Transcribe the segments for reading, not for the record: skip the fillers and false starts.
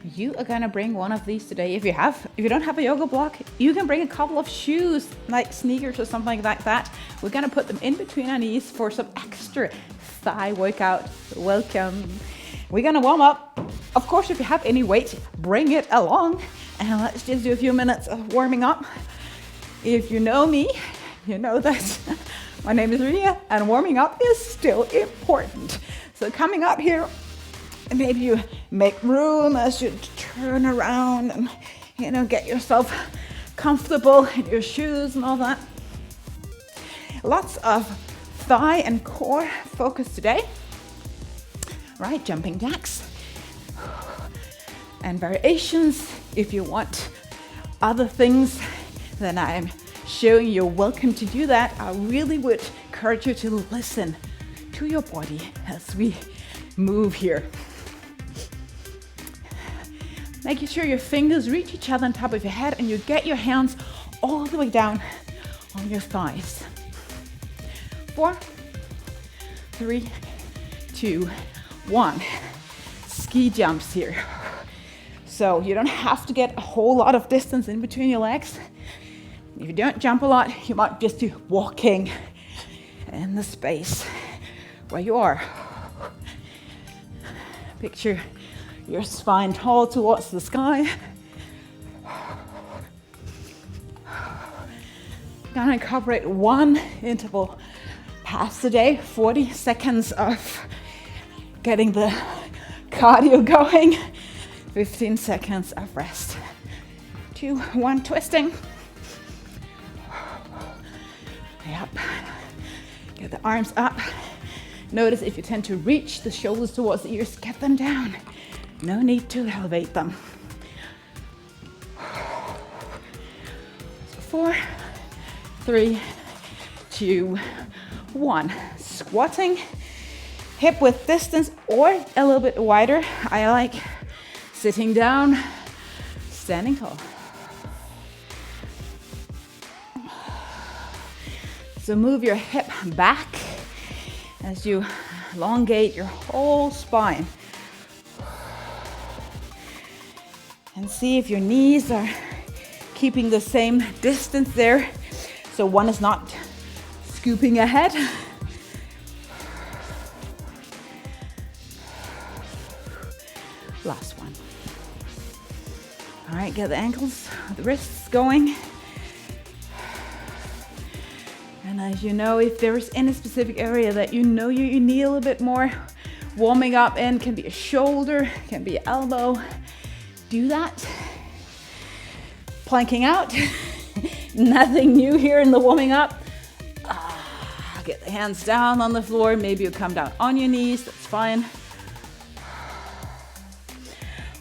you are gonna bring one of these today. If you don't have a yoga block, you can bring a couple of shoes, like sneakers or something like that. We're gonna put them in between our knees for some extra thigh workout. Welcome. We're gonna warm up. Of course, if you have any weight, bring it along. And let's just do a few minutes of warming up. If you know me, you know that my name is Ria, and warming up is still important. So coming up here, maybe you make room as you turn around and, get yourself comfortable in your shoes and all that. Lots of thigh and core focus today. Right, jumping jacks and variations. If you want other things than I'm showing, you're welcome to do that. I really would encourage you to listen to your body as we move here. Making sure your fingers reach each other on top of your head and you get your hands all the way down on your thighs. 4, 3, 2, 1. Ski jumps here. So you don't have to get a whole lot of distance in between your legs. If you don't jump a lot, you might just be walking in the space where you are. Picture your spine tall towards the sky. Gonna incorporate one interval pass a day, 40 seconds of getting the cardio going, 15 seconds of rest. 2, 1, twisting. Yep. Get the arms up. Notice if you tend to reach the shoulders towards the ears, get them down. No need to elevate them. 4, 3, 2, 1. Squatting, hip width distance or a little bit wider. I like sitting down, standing tall. So move your hip back as you elongate your whole spine. And see if your knees are keeping the same distance there, so one is not scooping ahead. Last one. All right, get the ankles, the wrists going. And as you know, if there is any specific area that you need a little bit more warming up in, can be a shoulder, can be an elbow, do that. Planking out, nothing new here in the warming up. Get the hands down on the floor, maybe you come down on your knees, that's fine.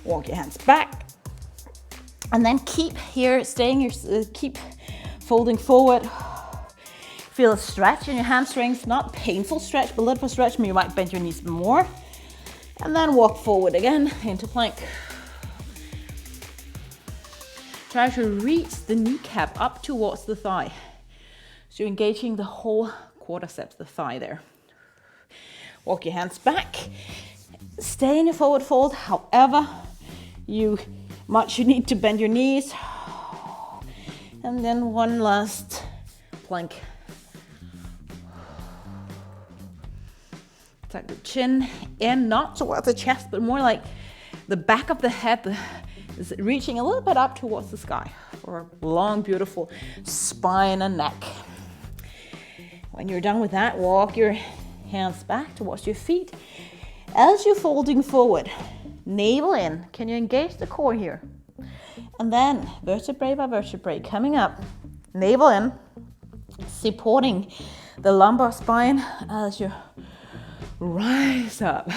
Walk your hands back. And then keep here, keep folding forward. Feel a stretch in your hamstrings, not painful stretch, but a little stretch, maybe you might bend your knees more. And then walk forward again into plank. Try to reach the kneecap up towards the thigh. So you're engaging the whole quadriceps, the thigh there. Walk your hands back. Stay in your forward fold, however much you need to bend your knees. And then one last plank. Tuck the chin in, not towards the chest, but more like the back of the head is reaching a little bit up towards the sky for a long, beautiful spine and neck. When you're done with that, walk your hands back towards your feet. As you're folding forward, navel in. Can you engage the core here? And then vertebrae by vertebrae coming up, navel in, supporting the lumbar spine as you rise up.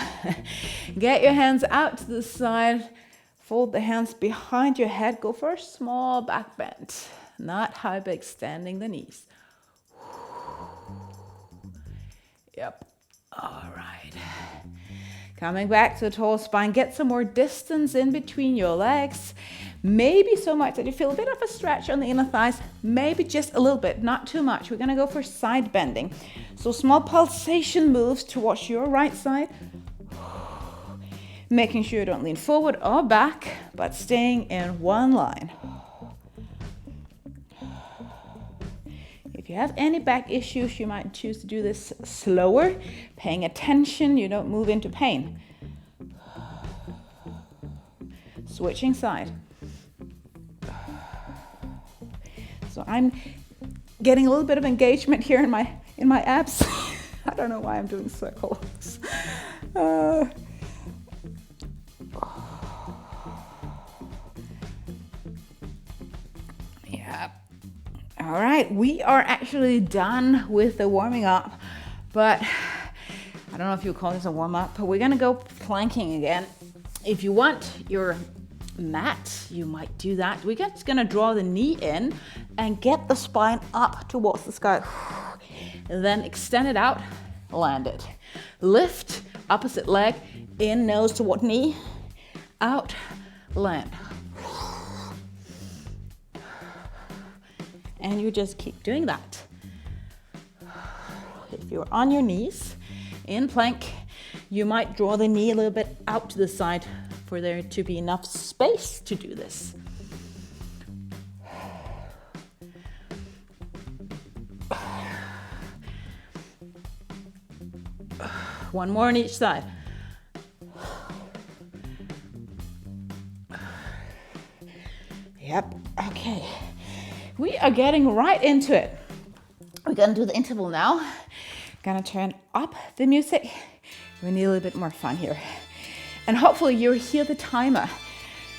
Get your hands out to the side. Fold the hands behind your head. Go for a small back bend, not hyperextending the knees. Yep. All right. Coming back to a tall spine. Get some more distance in between your legs. Maybe so much that you feel a bit of a stretch on the inner thighs. Maybe just a little bit, not too much. We're going to go for side bending. So small pulsation moves towards your right side. Making sure you don't lean forward or back, but staying in one line. If you have any back issues, you might choose to do this slower, paying attention you don't move into pain. Switching side. So I'm getting a little bit of engagement here in my abs. I don't know why I'm doing circles. Yeah. All right, we are actually done with the warming up, but I don't know if you call this a warm up, but we're gonna go planking again. If you want your mat, you might do that. We're just gonna draw the knee in and get the spine up towards the sky. And then extend it out, land it. Lift, opposite leg, in, nose toward knee, out, land. And you just keep doing that. If you're on your knees in plank, you might draw the knee a little bit out to the side for there to be enough space to do this. One more on each side. Yep, okay. We are getting right into it. We're gonna do the interval now. Gonna turn up the music. We need a little bit more fun here. And hopefully you hear the timer.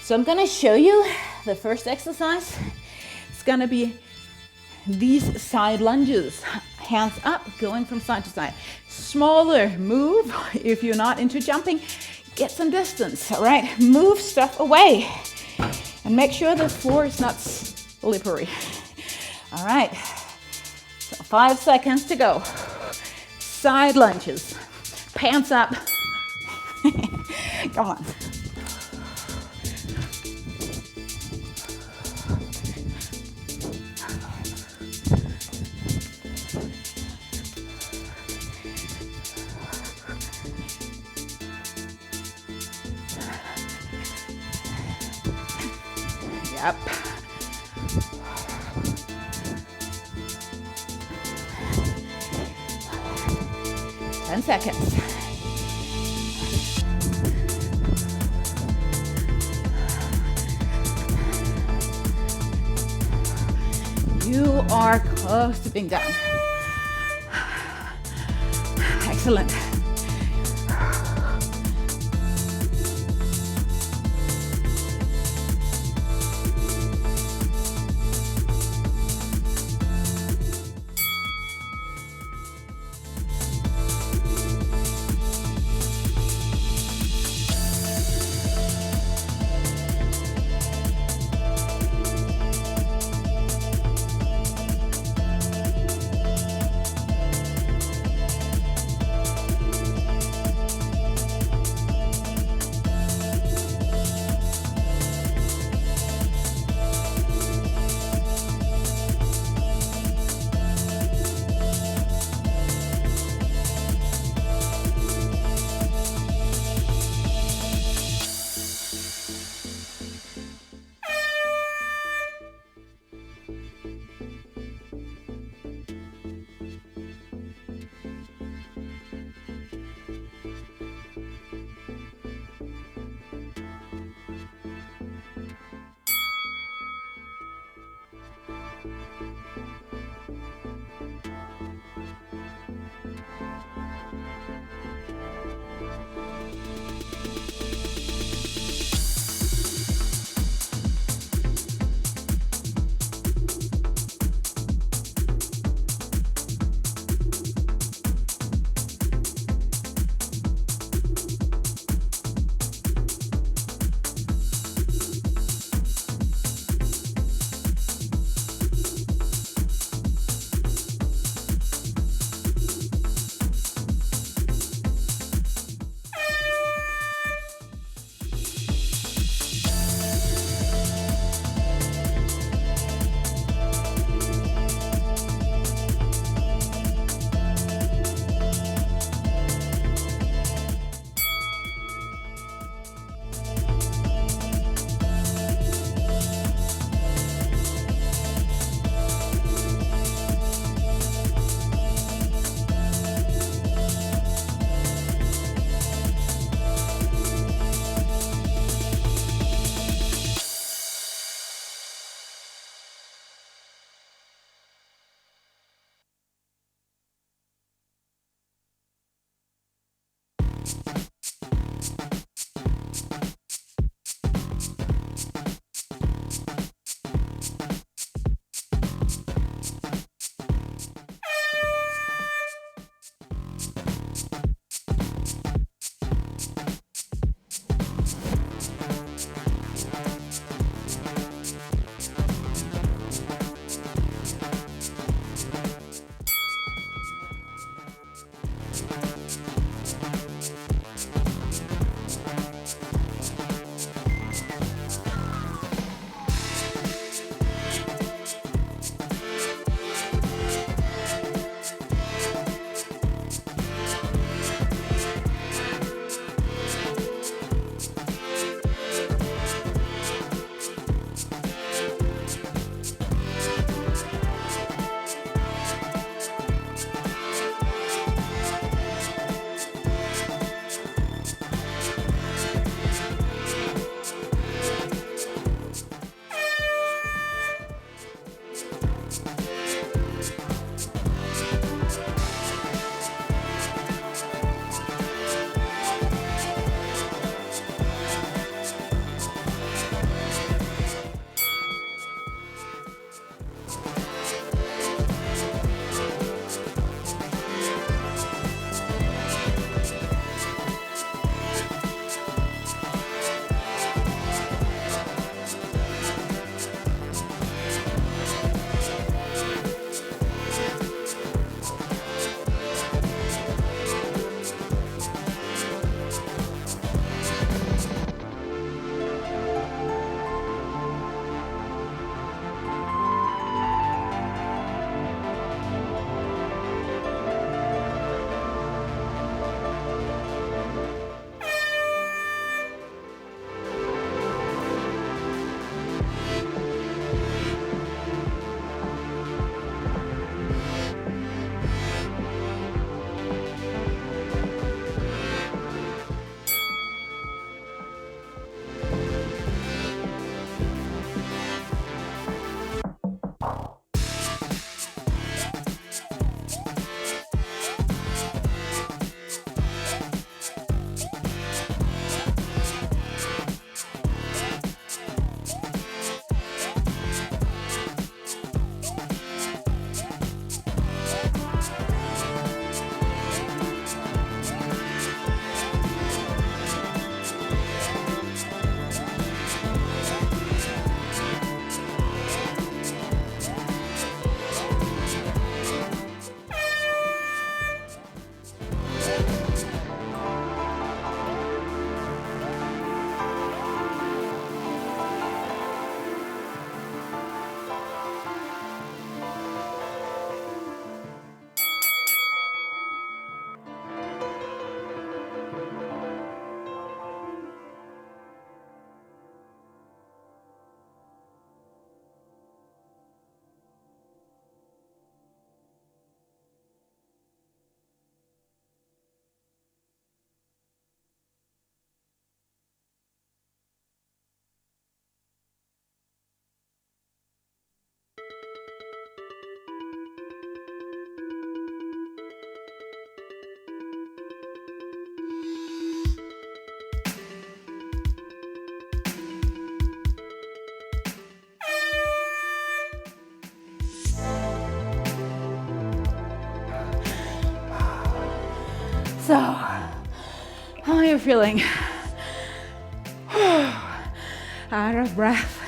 So I'm gonna show you the first exercise. It's gonna be these side lunges. Hands up, going from side to side. Smaller move. If you're not into jumping, get some distance, all right? Move stuff away. And make sure the floor is not slippery. All right, so 5 seconds to go. Side lunges, pants up. Come on. Yep. Ten seconds. You are close to being done. Excellent. feeling out of breath.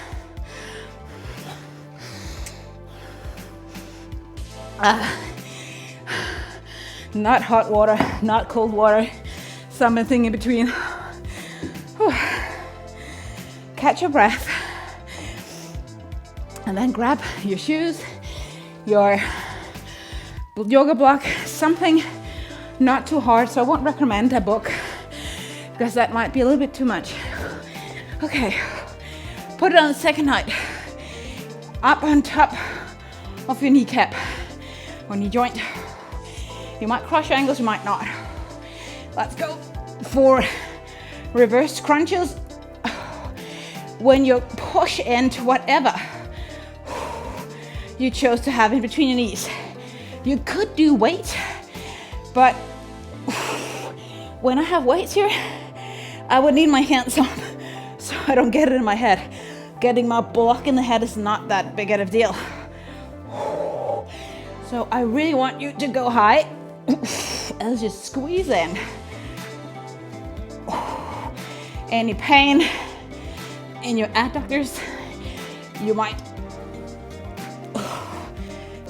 Not hot water, not cold water, something in between. Catch your breath. And then grab your shoes, your yoga block, something not too hard. So I won't recommend a book because that might be a little bit too much. Okay, put it on the second height, up on top of your kneecap, on your joint. You might cross your ankles, you might not. Let's go for reverse crunches. When you push into whatever you chose to have in between your knees. You could do weight, but when I have weights here, I would need my hands on so I don't get it in my head. Getting my block in the head is not that big of a deal. So I really want you to go high and just squeeze in. Any pain in your adductors, you might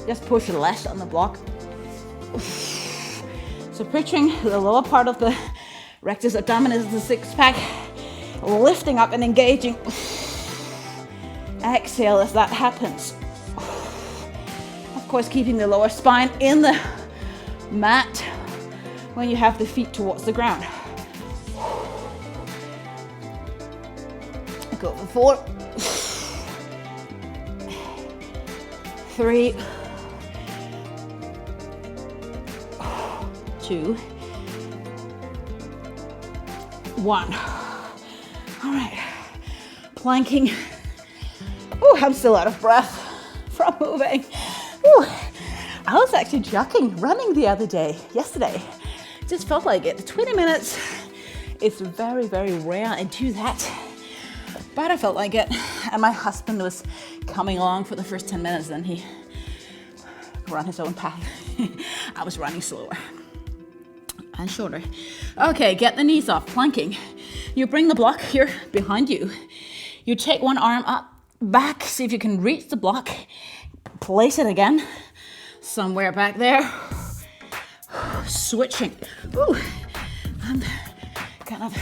just push less on the block. So picturing the lower part of the rectus abdominis, the six pack, lifting up and engaging. Exhale as that happens. Of course, keeping the lower spine in the mat when you have the feet towards the ground. Go for 4, 3, 2, 1. All right, planking. Oh, I'm still out of breath from moving. Ooh. I was actually running the other day, yesterday. Just felt like it. 20 minutes. It's very, very rare I do that. But I felt like it, and my husband was coming along for the first 10 minutes, then he ran his own path. I was running slower and shorter. Okay, get the knees off, planking. You bring the block here behind you. You take one arm up, back, see if you can reach the block. Place it again, somewhere back there. Switching. Ooh, and kind of.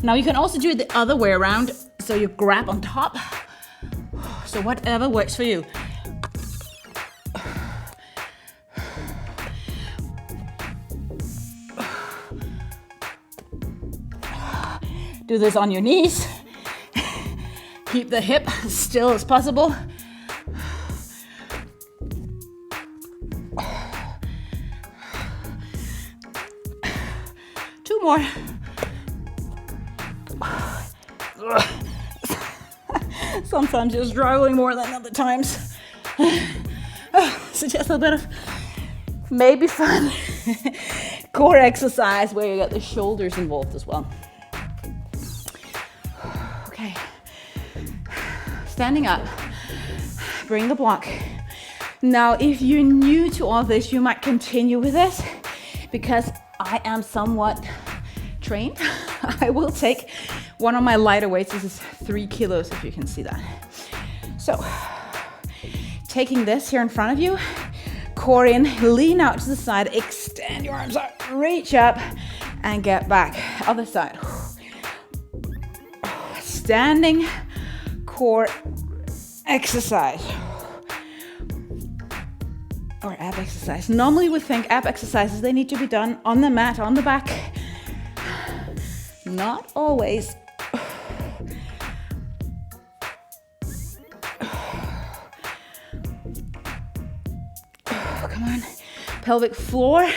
Now you can also do it the other way around, so you grab on top. So whatever works for you. Do this on your knees. Keep the hip as still as possible. Two more. Sometimes you're struggling more than other times. So just a bit of maybe fun core exercise where you get the shoulders involved as well. Okay. Standing up. Bring the block. Now, if you're new to all this, you might continue with this because I am somewhat trained. I will take one of my lighter weights. This is 3 kilos, if you can see that. So, taking this here in front of you, core in, lean out to the side, extend your arms out, reach up, and get back. Other side. Standing core exercise. Or ab exercise. Normally we think ab exercises, they need to be done on the mat, on the back. Not always. Come on. Pelvic floor.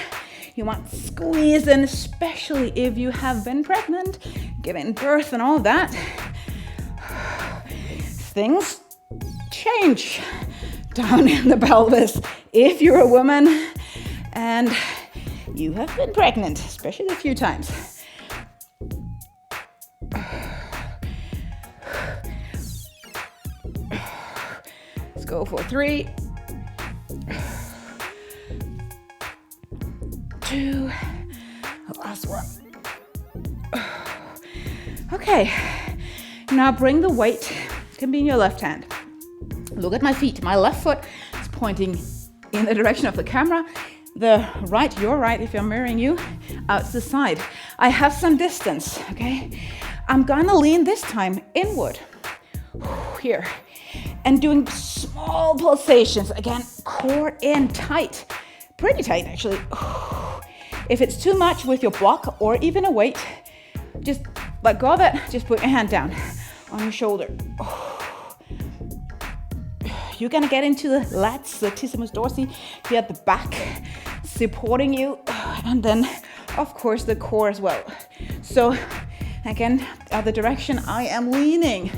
You want to squeeze in, especially if you have been pregnant, giving birth and all of that. Things change down in the pelvis. If you're a woman and you have been pregnant, especially a few times. Let's go for 3, 2, Last one. Okay, now bring the weight, it can be in your left hand. Look at my feet. My left foot is pointing in the direction of the camera. The right, your right, if I'm mirroring you, out to the side. I have some distance, okay? I'm gonna lean this time inward, here, and doing small pulsations. Again, core in tight, pretty tight actually. If it's too much with your block or even a weight, just let go of it, just put your hand down on your shoulder. You're gonna get into the lats, the latissimus dorsi, here at the back, supporting you, and then of course the core as well. So again, other direction, I am leaning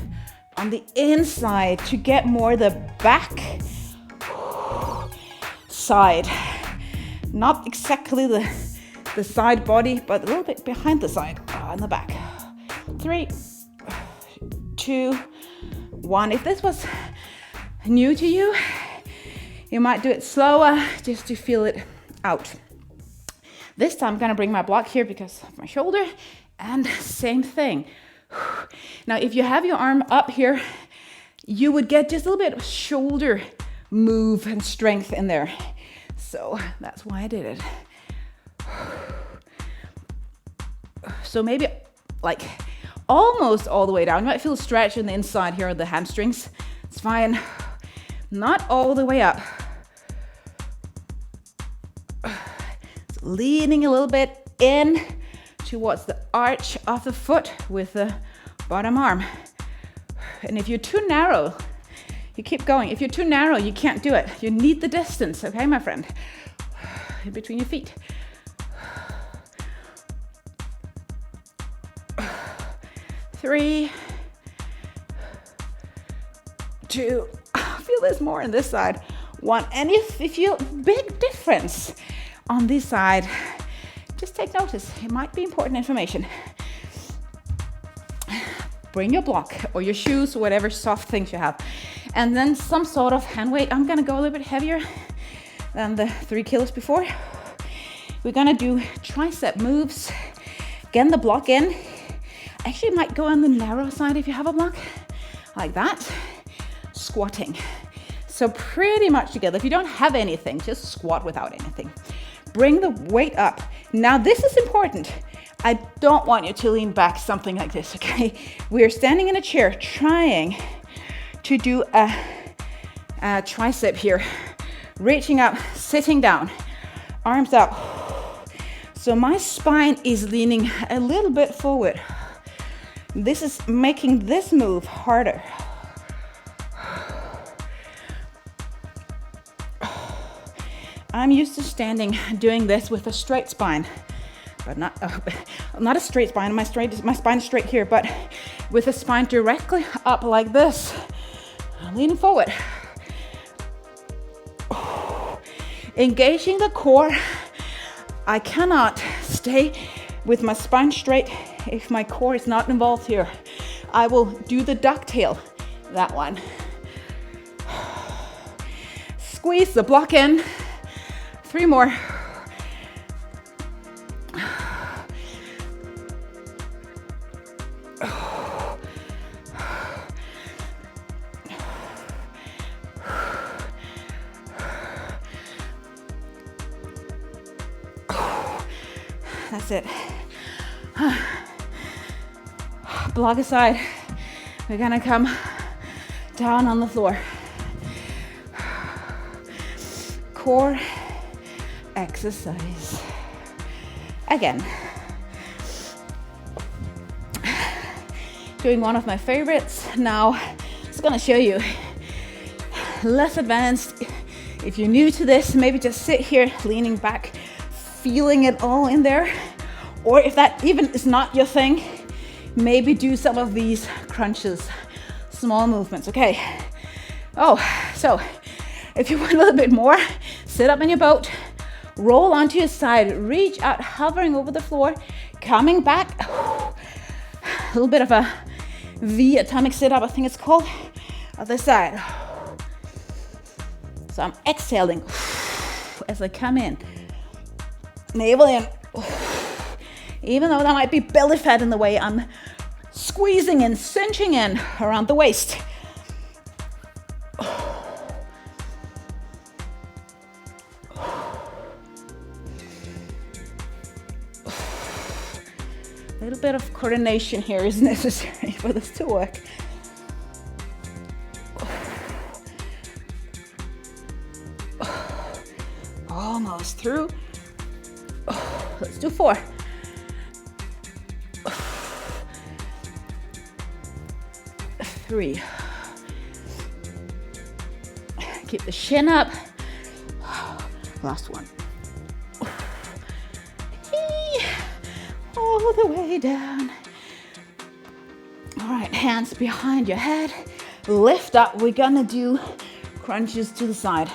on the inside to get more the back side. Not exactly the side body, but a little bit behind the side, on the back. 3, 2, 1. If this was new to you, you might do it slower just to feel it out. This time I'm gonna bring my block here because of my shoulder, and same thing. Now, if you have your arm up here, you would get just a little bit of shoulder move and strength in there. So that's why I did it. So maybe like almost all the way down. You might feel a stretch in the inside here of the hamstrings. It's fine. Not all the way up. It's leaning a little bit in towards the arch of the foot with the bottom arm. And if you're too narrow, you keep going. If you're too narrow, you can't do it. You need the distance, okay, my friend? In between your feet. 3, 2, feel this more on this side. 1, and if you feel big difference on this side, just take notice. It might be important information. Bring your block or your shoes or whatever soft things you have, and then some sort of hand weight. I'm gonna go a little bit heavier than the 3 kilos before. We're gonna do tricep moves. Again, the block in. Actually, it might go on the narrow side if you have a block, like that. Squatting. So pretty much together. If you don't have anything, just squat without anything. Bring the weight up. Now this is important. I don't want you to lean back something like this, okay? We're standing in a chair trying to do a tricep here. Reaching up, sitting down, arms up. So my spine is leaning a little bit forward. This is making this move harder. I'm used to standing, doing this with a straight spine, but not a straight spine. My spine is straight here, but with the spine directly up like this, I'm leaning forward. Engaging the core. I cannot stay with my spine straight if my core is not involved here. I will do the ducktail, that one. Squeeze the block in. 3 more. That's it. Block aside. We're gonna come down on the floor. Core exercise. Again. Doing one of my favorites. Now, just gonna show you less advanced. If you're new to this, maybe just sit here, leaning back, feeling it all in there. Or if that even is not your thing, maybe do some of these crunches, small movements, okay? Oh, so if you want a little bit more, sit up in your boat, roll onto your side, reach out, hovering over the floor, coming back. A little bit of a V atomic sit-up, I think it's called. Other side. So I'm exhaling as I come in. Navel in. Even though there might be belly fat in the way, I'm squeezing and cinching in around the waist. A little bit of coordination here is necessary for this to work. Almost through. Let's do 4. 3. Keep the shin up. Last one. All the way down. All right, hands behind your head. Lift up. We're gonna do crunches to the side.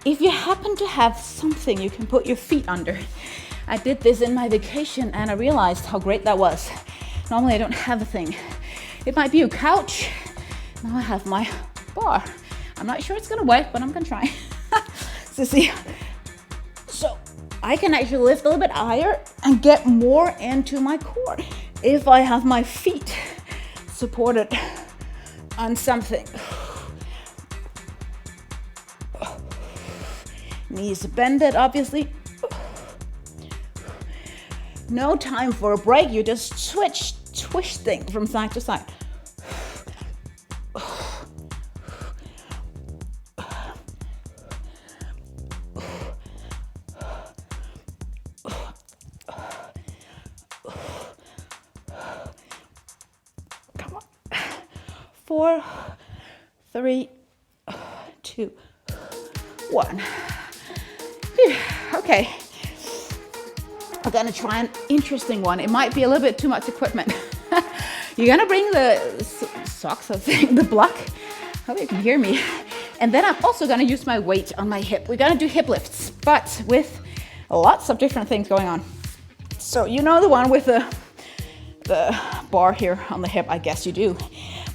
If you happen to have something you can put your feet under, I did this in my vacation and I realized how great that was. Normally I don't have a thing. It might be a couch. Now I have my bar. I'm not sure it's gonna work, but I'm gonna try. So I can actually lift a little bit higher and get more into my core if I have my feet supported on something. Knees bended, obviously. No time for a break. You just twisting from side to side. Come on. 4, 3, 2, 1. Okay, I'm gonna try an interesting one. It might be a little bit too much equipment. You're gonna bring the socks, I think, the block. Hope you can hear me. And then I'm also gonna use my weight on my hip. We're gonna do hip lifts, but with lots of different things going on. So you know the one with the bar here on the hip, I guess you do.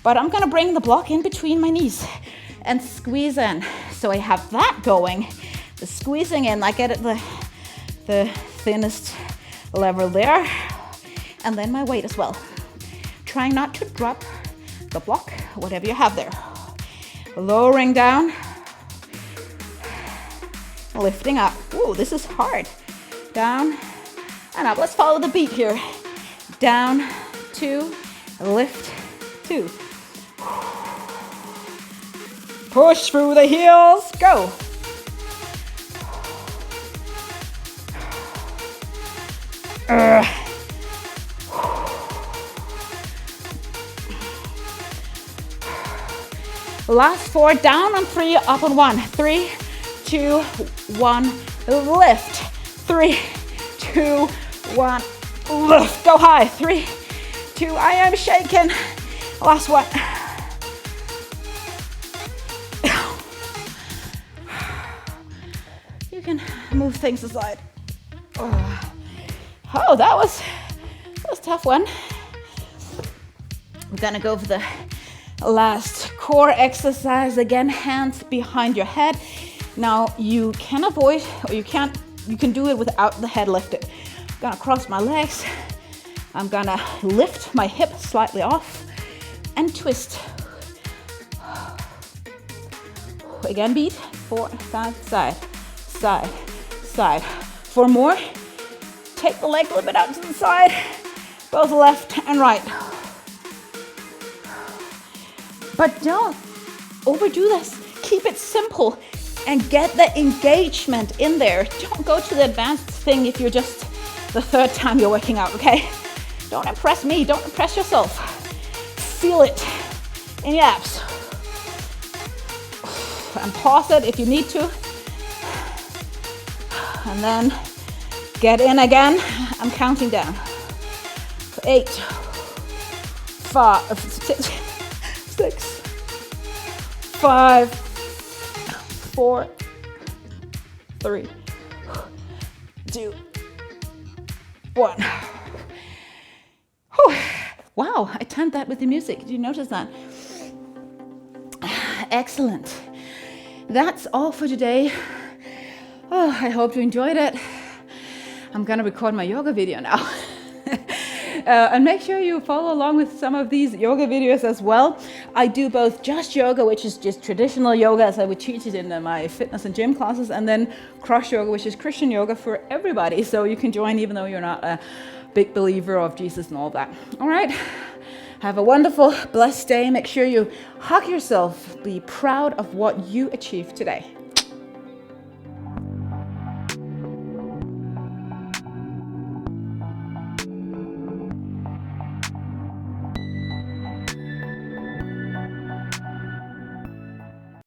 But I'm gonna bring the block in between my knees and squeeze in. So I have that going. The squeezing in, I get it the thinnest level there, and then my weight as well. Trying not to drop the block, whatever you have there. Lowering down, lifting up. Ooh, this is hard. Down and up. Let's follow the beat here. Down, 2, lift, 2. Push through the heels, go. Last 4, down on 3, up on 1. 3, 2, 1, lift. 3, 2, 1, lift. Go high. 3, 2, I am shaking. Last one. You can move things aside. Oh, that was a tough one. We're gonna go for the last core exercise again, hands behind your head. Now you can avoid, or you can do it without the head lifted. I'm gonna cross my legs. I'm gonna lift my hip slightly off and twist. Again, beat 4, side, side, side. 4 more. Take the leg a little bit out to the side, both left and right. But don't overdo this. Keep it simple and get the engagement in there. Don't go to the advanced thing if you're just the 3rd time you're working out, okay? Don't impress me, don't impress yourself. Feel it in your abs. And pause it if you need to. And then get in again. I'm counting down. 8, 5, 6, 5, 4, 3, 2, 1. Whew. Wow, I timed that with the music. Did you notice that? Excellent. That's all for today. Oh, I hope you enjoyed it. I'm gonna record my yoga video now. And make sure you follow along with some of these yoga videos as well. I do both just yoga, which is just traditional yoga as I would teach it in my fitness and gym classes, and then cross yoga, which is Christian yoga for everybody. So you can join even though you're not a big believer of Jesus and all that. All right. Have a wonderful, blessed day. Make sure you hug yourself. Be proud of what you achieved today.